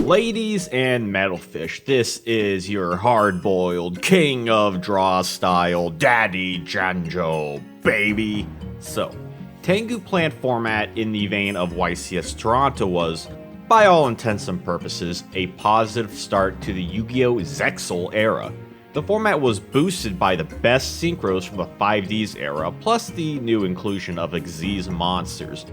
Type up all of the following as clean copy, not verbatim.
Ladies and metalfish, this is your hard-boiled king of draw style, Daddy Janjo, baby. So, Tengu plant format in the vein of YCS Toronto was, by all intents and purposes, a positive start to the Yugioh Zexal era. The format was boosted by the best synchros from the 5Ds era, plus the new inclusion of XYZ monsters.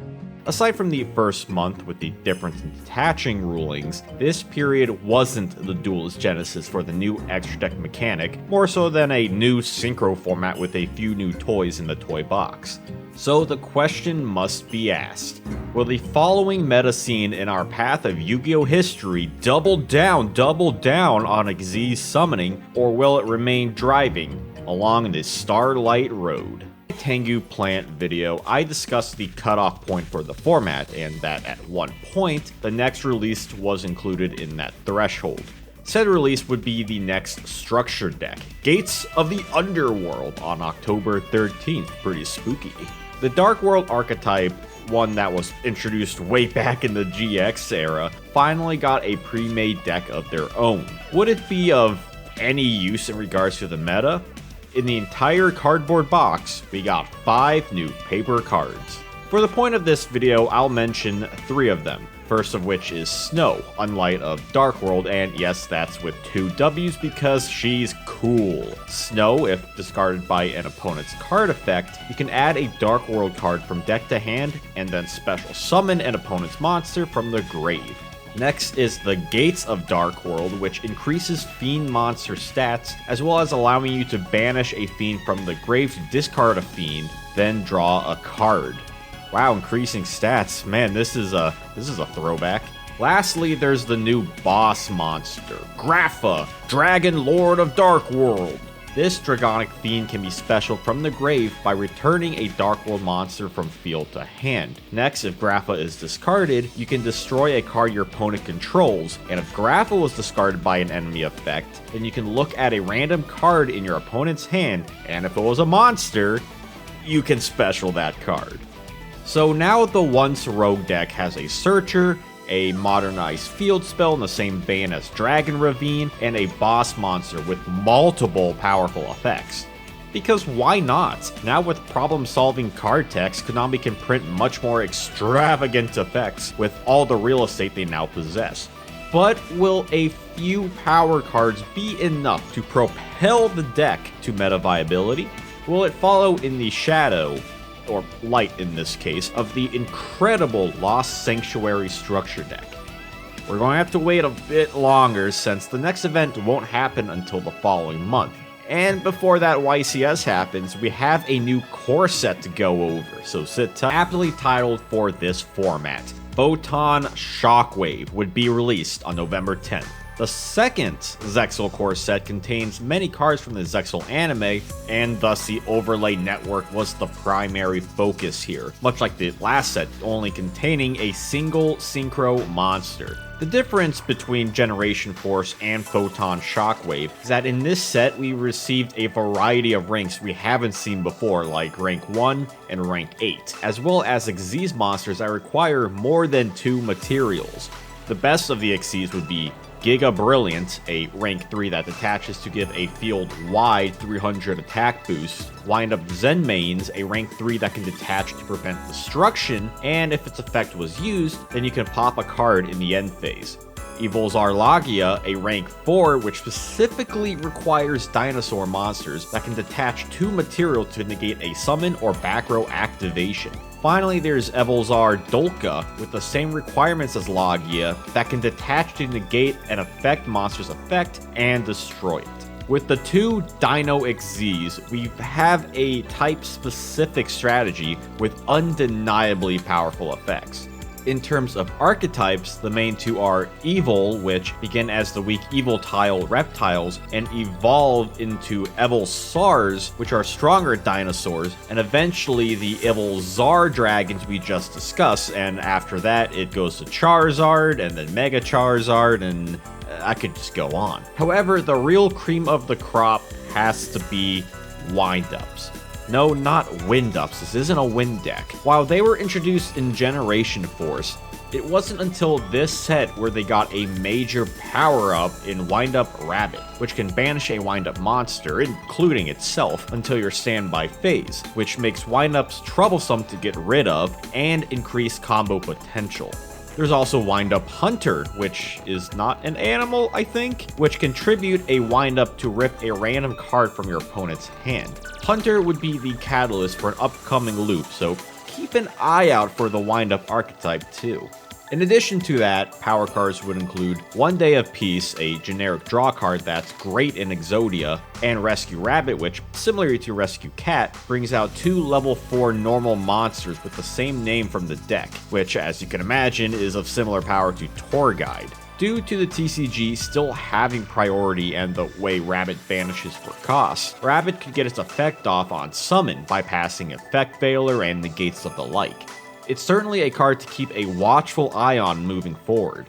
Aside from the first month with the difference in detaching rulings, this period wasn't the duelist genesis for the new extra deck mechanic, more so than a new synchro format with a few new toys in the toy box. So the question must be asked, will the following meta scene in our path of Yu-Gi-Oh history double down on XYZ summoning, or will it remain driving along this Starlight Road? Tengu plant video, I discussed the cutoff point for the format, and that at one point, the next release was included in that threshold. Said release would be the next structure deck, Gates of the Underworld, on October 13th, pretty spooky. The Dark World archetype, one that was introduced way back in the GX era, finally got a pre-made deck of their own. Would it be of any use in regards to the meta? In the entire cardboard box, we got 5 new paper cards. For the point of this video, I'll mention 3 of them. First of which is Snow, unlike of Dark World, and yes, that's with 2 W's because she's cool. Snow, if discarded by an opponent's card effect, you can add a Dark World card from deck to hand, and then special summon an opponent's monster from the grave. Next is the Gates of Dark World, which increases Fiend monster stats, as well as allowing you to banish a Fiend from the grave to discard a Fiend, then draw a card. Wow, increasing stats. Man, this is a throwback. Lastly, there's the new boss monster, Grapha, Dragon Lord of Dark World. This Dragonic Fiend can be special from the grave by returning a Dark World monster from field to hand. Next, if Grapha is discarded, you can destroy a card your opponent controls, and if Grapha was discarded by an enemy effect, then you can look at a random card in your opponent's hand, and if it was a monster, you can special that card. So now the once rogue deck has a Searcher, a modernized field spell in the same vein as Dragon Ravine, and a boss monster with multiple powerful effects. Because why not? Now with problem-solving card techs, Konami can print much more extravagant effects with all the real estate they now possess. But will a few power cards be enough to propel the deck to meta viability? Will it follow in the shadow, or light in this case, of the incredible Lost Sanctuary structure deck? We're going to have to wait a bit longer since the next event won't happen until the following month. And before that YCS happens, we have a new core set to go over, so sit tight. Aptly titled for this format, Photon Shockwave would be released on November 10th. The second Zexal core set contains many cards from the Zexal anime, and thus the overlay network was the primary focus here, much like the last set, only containing a single synchro monster. The difference between Generation Force and Photon Shockwave is that in this set we received a variety of ranks we haven't seen before, like rank 1 and rank 8, as well as XYZ monsters that require more than 2 materials. The best of the XYZ would be Giga Brilliant, a rank 3 that detaches to give a field-wide 300 attack boost. Wind Up Zen Mains, a rank 3 that can detach to prevent destruction, and if its effect was used, then you can pop a card in the end phase. Evolzar Lagia, a rank 4 which specifically requires dinosaur monsters that can detach 2 material to negate a summon or back row activation. Finally, there's Evolzar Dolka, with the same requirements as Lagia, that can detach to negate an effect monster's effect and destroy it. With the 2 Dino XYZs, we have a type-specific strategy with undeniably powerful effects. In terms of archetypes, the main 2 are Evil, which begin as the weak Evil-tile reptiles and evolve into Evolzars, which are stronger dinosaurs, and eventually the Evolzar dragons we just discussed, and after that it goes to Charizard, and then Mega Charizard, and I could just go on. However, the real cream of the crop has to be Wind-Ups. No, not Wind-Ups. This isn't a wind deck. While they were introduced in Generation Force, It wasn't until this set where they got a major power-up in Wind-Up Rabbit, which can banish a wind-up monster, including itself, until your standby phase, which makes wind-ups troublesome to get rid of and increase combo potential. There's also Wind-Up Hunter, which is not an animal, I think, which can tribute a wind-up to rip a random card from your opponent's hand. Hunter would be the catalyst for an upcoming loop, so keep an eye out for the wind-up archetype too. In addition to that, power cards would include One Day of Peace, a generic draw card that's great in Exodia, and Rescue Rabbit, which, similar to Rescue Cat, brings out 2 level 4 normal monsters with the same name from the deck, which, as you can imagine, is of similar power to Tour Guide. Due to the TCG still having priority and the way Rabbit vanishes for cost, Rabbit could get its effect off on Summon, bypassing Effect Veiler and Negates of the like. It's certainly a card to keep a watchful eye on moving forward.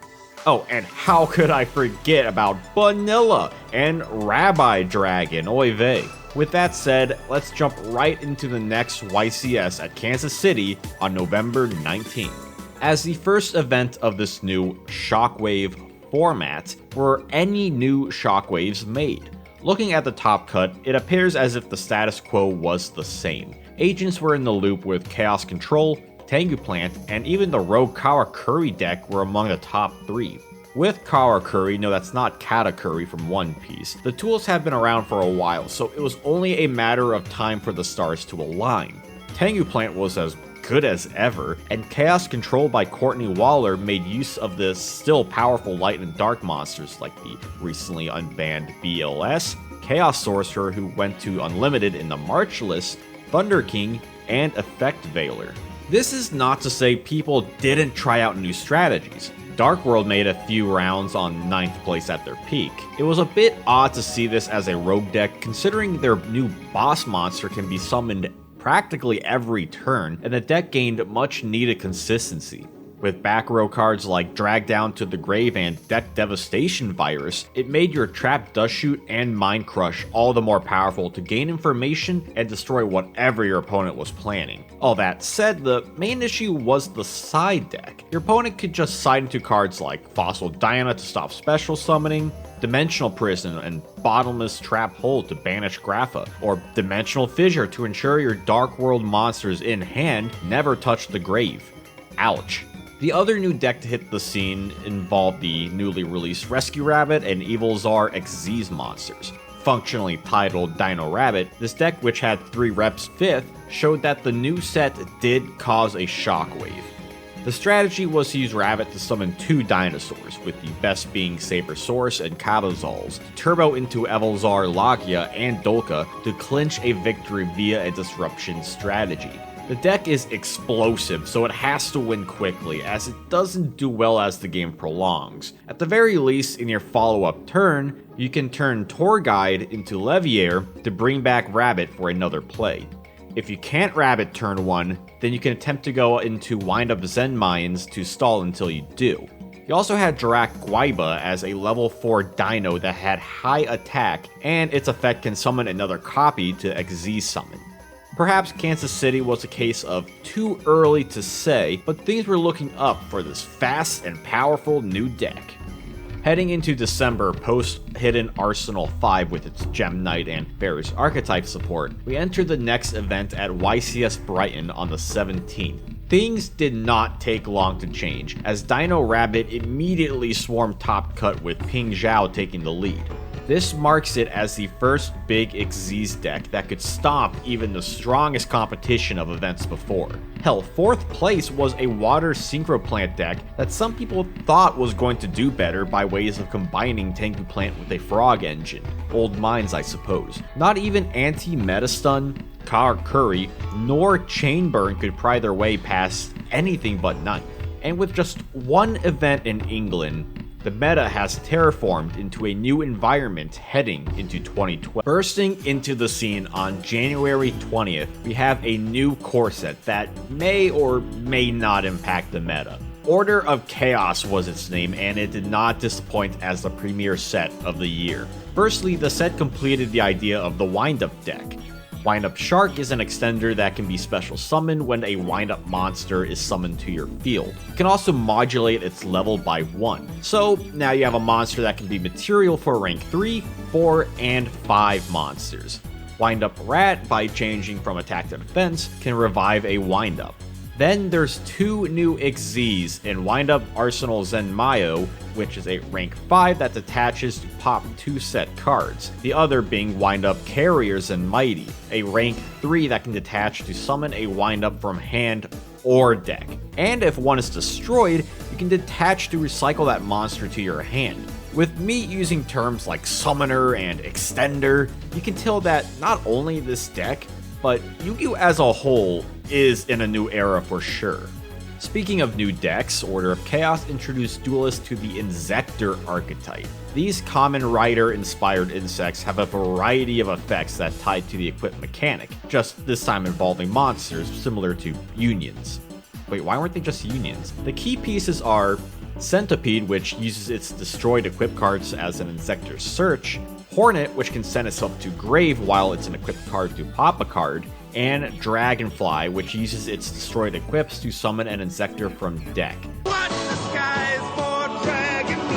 Oh, and how could I forget about Vanilla and Rabbi Dragon, oy vey. With that said, let's jump right into the next YCS at Kansas City on November 19th. As the first event of this new Shockwave format, were any new Shockwaves made? Looking at the top cut, it appears as if the status quo was the same. Agents were in the loop with Chaos Control, Tengu Plant, and even the Rogue Karakuri deck were among the top 3. With Karakuri, no, that's not Katakuri from One Piece, the tools have been around for a while, so it was only a matter of time for the stars to align. Tengu Plant was as good as ever, and Chaos Control by Courtney Waller made use of the still powerful light and dark monsters like the recently unbanned BLS, Chaos Sorcerer who went to Unlimited in the March list, Thunder King, and Effect Veiler. This is not to say people didn't try out new strategies. Dark World made a few rounds on 9th place at their peak. It was a bit odd to see this as a rogue deck considering their new boss monster can be summoned practically every turn, and the deck gained much needed consistency. With back row cards like Drag Down to the Grave and Deck Devastation Virus, it made your Trap Dust Shoot and Mind Crush all the more powerful to gain information and destroy whatever your opponent was planning. All that said, the main issue was the side deck. Your opponent could just side into cards like Fossil Diana to stop special summoning, Dimensional Prison and Bottomless Trap Hole to banish Grapha, or Dimensional Fissure to ensure your Dark World monsters in hand never touch the grave. Ouch. The other new deck to hit the scene involved the newly released Rescue Rabbit and Evil Czar XYZ monsters. Functionally titled Dino Rabbit, this deck, which had 3 reps 5th, showed that the new set did cause a shockwave. The strategy was to use Rabbit to summon 2 dinosaurs, with the best being Sabersaurus and Cabazals, to turbo into Evilzar, Lagia, and Dolka to clinch a victory via a disruption strategy. The deck is explosive, so it has to win quickly, as it doesn't do well as the game prolongs. At the very least, in your follow-up turn, you can turn Tour Guide into Leviair to bring back Rabbit for another play. If you can't Rabbit turn 1, then you can attempt to go into Wind-Up Zen Mines to stall until you do. You also had Drak Gwaiba as a level 4 dino that had high attack, and its effect can summon another copy to XZ summon. Perhaps Kansas City was a case of too early to say, but things were looking up for this fast and powerful new deck. Heading into December, post Hidden Arsenal 5 with its Gem Knight and various archetype support, we entered the next event at YCS Brighton on the 17th. Things did not take long to change, as Dino Rabbit immediately swarmed top cut with Ping Zhao taking the lead. This marks it as the first big XYZ deck that could stomp even the strongest competition of events before. Hell, 4th place was a Water Synchro Plant deck that some people thought was going to do better by ways of combining Tengu Plant with a Frog Engine. Old minds, I suppose. Not even Anti-Metastun, Karakuri, nor Chainburn could pry their way past anything but Ninth. And with just one event in England, the meta has terraformed into a new environment heading into 2012. Bursting into the scene on January 20th, we have a new core set that may or may not impact the meta. Order of Chaos was its name, and it did not disappoint as the premier set of the year. Firstly, the set completed the idea of the wind-up deck. Wind Up Shark is an extender that can be special summoned when a Wind Up monster is summoned to your field. You can also modulate its level by 1. So now you have a monster that can be material for rank 3, 4, and 5 monsters. Wind Up Rat, by changing from attack to defense, can revive a Wind Up. Then there's 2 new XZs in Wind Up Arsenal Zenmayo, which is a rank 5 that attaches to pop 2 set cards, the other being Wind Up Carrier Zenmighty, a rank 3 that can detach to summon a Wind Up from hand or deck. And if one is destroyed, you can detach to recycle that monster to your hand. With me using terms like summoner and extender, you can tell that not only this deck, but Yu-Gi-Oh! As a whole is in a new era for sure. Speaking of new decks, Order of Chaos introduced duelists to the Insector archetype. These common rider-inspired insects have a variety of effects that tie to the equipped mechanic, just this time involving monsters similar to unions. Wait, why weren't they just unions? The key pieces are Centipede, which uses its destroyed equipped cards as an Insector search, Hornet, which can send itself to grave while it's an equipped card to pop a card, and Dragonfly, which uses its destroyed equips to summon an Insector from deck. Watch the skies for Dragonfly!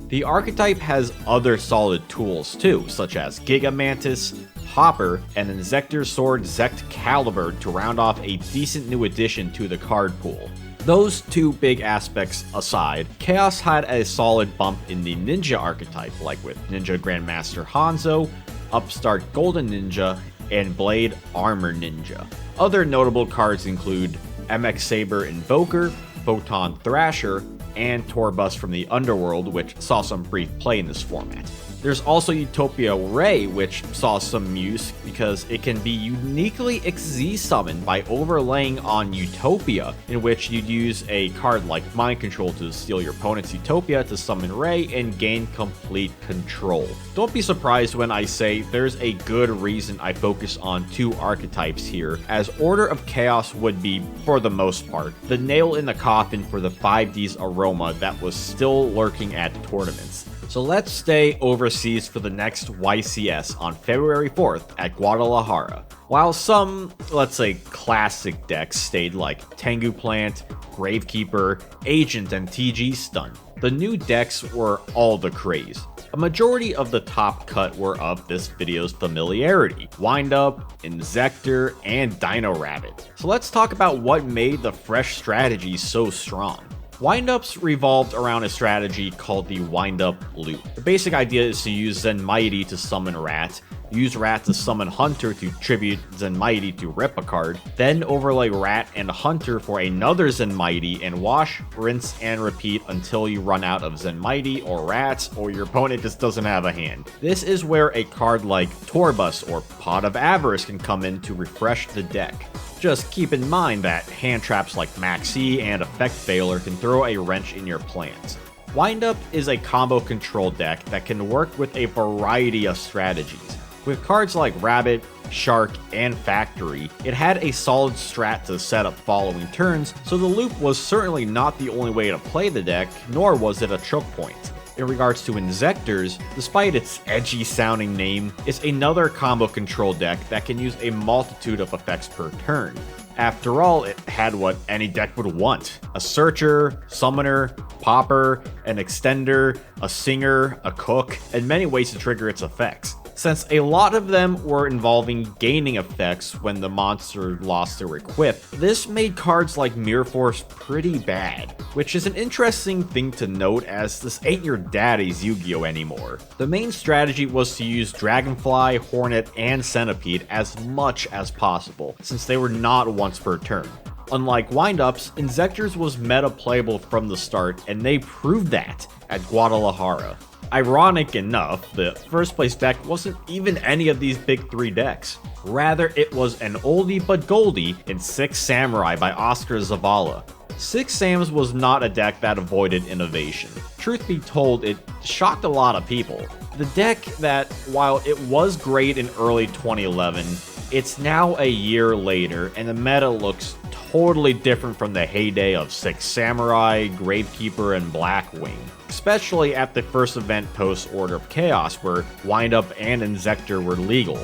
The archetype has other solid tools too, such as Giga Mantis, Hopper, and Insector Sword Zect-Caliber to round off a decent new addition to the card pool. Those 2 big aspects aside, Chaos had a solid bump in the Ninja archetype, like with Ninja Grandmaster Hanzo, Upstart Golden Ninja, and Blade Armor Ninja. Other notable cards include MX Saber Invoker, Photon Thrasher, and Torbus from the Underworld, which saw some brief play in this format. There's also Utopia Ray, which saw some use because it can be uniquely XZ summoned by overlaying on Utopia, in which you'd use a card like Mind Control to steal your opponent's Utopia to summon Ray and gain complete control. Don't be surprised when I say there's a good reason I focus on 2 archetypes here, as Order of Chaos would be, for the most part, the nail in the coffin for the 5D's aroma that was still lurking at tournaments. So let's stay overseas for the next YCS on February 4th at Guadalajara. While some, let's say, classic decks stayed like Tengu Plant, Gravekeeper, Agent, and TG Stun, the new decks were all the craze. A majority of the top cut were of this video's familiarity: Wind Up, Insector, and Dino Rabbit. So let's talk about what made the fresh strategy so strong. Wind-ups revolved around a strategy called the Wind-up Loop. The basic idea is to use Zenmighty to summon Rat, use Rat to summon Hunter to tribute Zenmighty to rip a card, then overlay Rat and Hunter for another Zenmighty, and wash, rinse, and repeat until you run out of Zenmighty or Rats, or your opponent just doesn't have a hand. This is where a card like Torbus or Pot of Avarice can come in to refresh the deck. Just keep in mind that hand traps like Maxi and Effect Failure can throw a wrench in your plans. Wind Up is a combo control deck that can work with a variety of strategies. With cards like Rabbit, Shark, and Factory, it had a solid strat to set up following turns, so the loop was certainly not the only way to play the deck, nor was it a choke point. In regards to Insectors, despite its edgy sounding name, it's another combo control deck that can use a multitude of effects per turn. After all, it had what any deck would want: a Searcher, Summoner, Popper, an Extender, a Singer, a Cook, and many ways to trigger its effects. Since a lot of them were involving gaining effects when the monster lost their equip, this made cards like Mirror Force pretty bad, which is an interesting thing to note as this ain't your daddy's Yu-Gi-Oh! Anymore. The main strategy was to use Dragonfly, Hornet, and Centipede as much as possible, since they were not once per turn. Unlike Wind-Ups, Insectors was meta playable from the start, and they proved that at Guadalajara. Ironic enough, the first place deck wasn't even any of these big 3 decks. Rather, it was an oldie but goldie in 6 Samurai by Oscar Zavala. 6 Sams was not a deck that avoided innovation. Truth be told, it shocked a lot of people. The deck that, while it was great in early 2011, it's now a year later and the meta looks totally different from the heyday of Six Samurai, Gravekeeper, and Blackwing, especially at the first event post Order of Chaos where Windup and Inzektor were legal.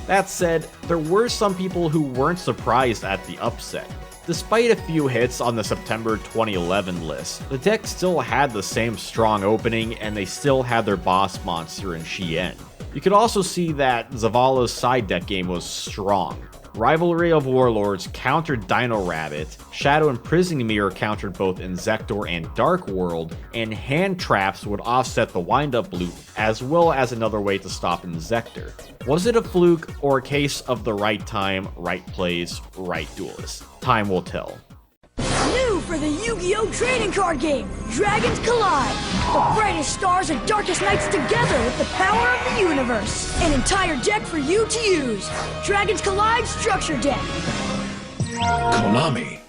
That said, there were some people who weren't surprised at the upset. Despite a few hits on the September 2011 list, the deck still had the same strong opening and they still had their boss monster in Shien. You could also see that Zavala's side deck game was strong. Rivalry of Warlords countered Dino Rabbit, Shadow Imprisoning Mirror countered both Inzektor and Dark World, and Hand Traps would offset the Windup loop as well as another way to stop Inzektor. Was it a fluke or a case of the right time, right place, right duelist? Time will tell. New for the Yu-Gi-Oh! Trading card game, Dragons Collide. The brightest stars and darkest nights together with the power of the universe. An entire deck for you to use. Dragons Collide Structure Deck. Konami.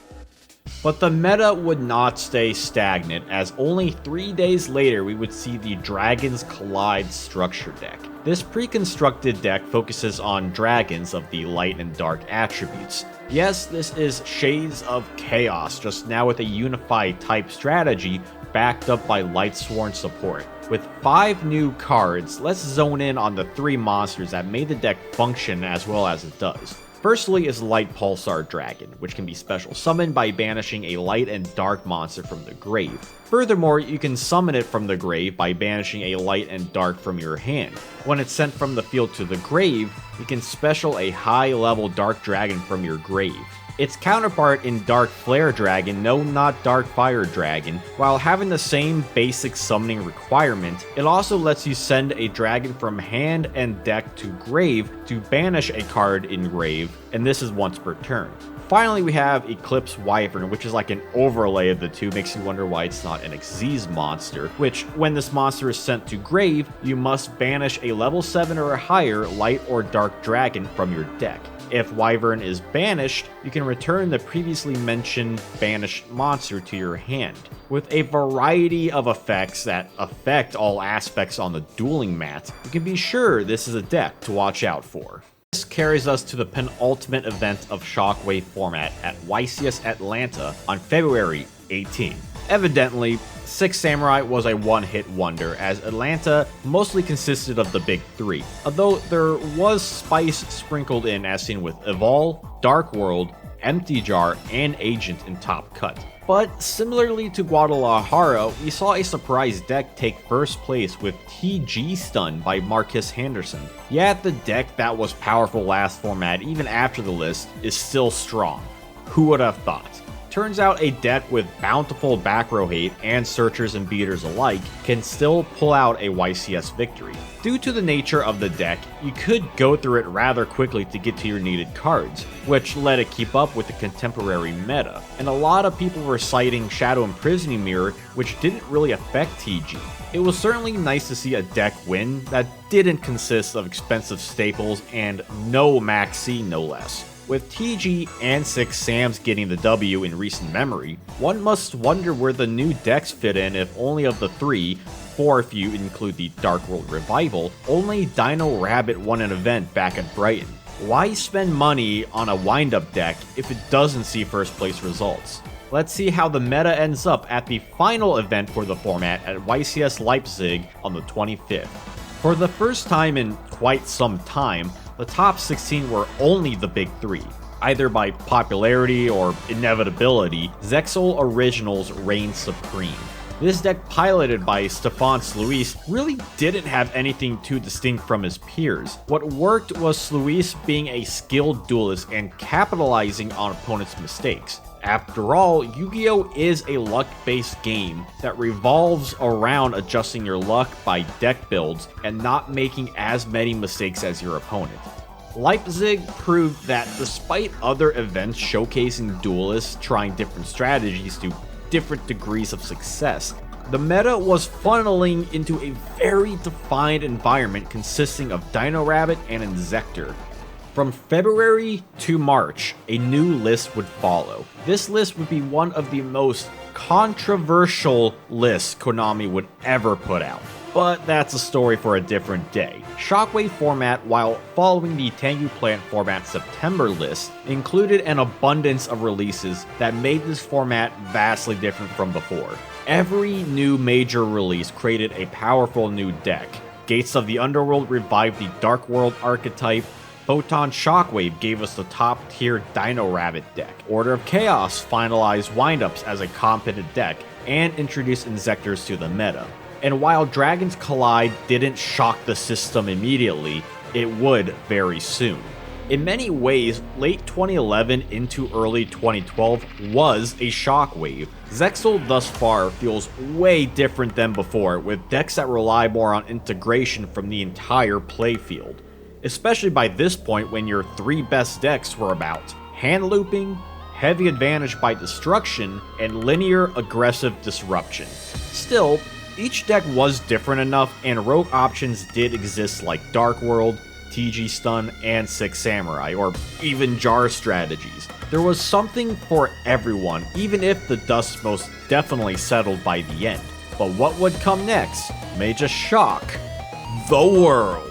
But the meta would not stay stagnant, as only 3 days later we would see the Dragons Collide Structure Deck. This pre-constructed deck focuses on dragons of the light and dark attributes. Yes, this is Shades of Chaos, just now with a unified type strategy backed up by Lightsworn support. With 5 new cards, let's zone in on the 3 monsters that made the deck function as well as it does. Firstly is Light Pulsar Dragon, which can be special summoned by banishing a light and dark monster from the grave. Furthermore, you can summon it from the grave by banishing a light and dark from your hand. When it's sent from the field to the grave, you can special a high-level Dark Dragon from your grave. Its counterpart in Dark Flare Dragon, no not Dark Fire Dragon, while having the same basic summoning requirement, it also lets you send a dragon from hand and deck to grave to banish a card in grave, and this is once per turn. Finally, we have Eclipse Wyvern, which is like an overlay of the two, makes you wonder why it's not an Xyz monster, which, when this monster is sent to grave, you must banish a level 7 or higher light or dark dragon from your deck. If Wyvern is banished, you can return the previously mentioned banished monster to your hand. With a variety of effects that affect all aspects on the dueling mat, you can be sure this is a deck to watch out for. This carries us to the penultimate event of Shockwave format at YCS Atlanta on February 18. Evidently, Six Samurai was a one-hit wonder, as Atlanta mostly consisted of the big 3, although there was spice sprinkled in as seen with Evol, Dark World, Empty Jar, and Agent in top cut. But similarly to Guadalahara, we saw a surprise deck take first place with TG Stun by Marcus Henderson. Yet the deck that was powerful last format, even after the list, is still strong. Who would have thought? Turns out a deck with bountiful back row hate and searchers and beaters alike can still pull out a YCS victory. Due to the nature of the deck, you could go through it rather quickly to get to your needed cards, which let it keep up with the contemporary meta. And a lot of people were citing Shadow Imprisoning Mirror, which didn't really affect TG. It was certainly nice to see a deck win that didn't consist of expensive staples and no maxi no less. With TG and Six Sams getting the W in recent memory, one must wonder where the new decks fit in if only of the 3, 4 if you include the Dark World Revival, only Dino Rabbit won an event back at Brighton. Why spend money on a wind-up deck if it doesn't see first place results? Let's see how the meta ends up at the final event for the format at YCS Leipzig on the 25th. For the first time in quite some time, the top 16 were only the big 3. Either by popularity or inevitability, Zexal Originals reigned supreme. This deck, piloted by Stefan Sluis, really didn't have anything too distinct from his peers. What worked was Sluis being a skilled duelist and capitalizing on opponents' mistakes. After all, Yu-Gi-Oh! Is a luck-based game that revolves around adjusting your luck by deck builds and not making as many mistakes as your opponent. Leipzig proved that despite other events showcasing duelists trying different strategies to different degrees of success, the meta was funneling into a very defined environment consisting of Dino Rabbit and Inzektor. From February to March, a new list would follow. This list would be one of the most controversial lists Konami would ever put out. But that's a story for a different day. Shockwave format, while following the Tengu Plant format September list, included an abundance of releases that made this format vastly different from before. Every new major release created a powerful new deck. Gates of the Underworld revived the Dark World archetype. Photon Shockwave gave us the top tier Dino Rabbit deck. Order of Chaos finalized windups as a competent deck and introduced Insectors to the meta. And while Dragons Collide didn't shock the system immediately, it would very soon. In many ways, late 2011 into early 2012 was a shockwave. Zexal thus far feels way different than before, with decks that rely more on integration from the entire playfield. Especially by this point when your 3 best decks were about hand looping, heavy advantage by destruction, and linear aggressive disruption. Still, each deck was different enough, and rogue options did exist like Dark World, TG Stun, and Six Samurai, or even Jar strategies. There was something for everyone, even if the dust most definitely settled by the end. But what would come next may just shock the world.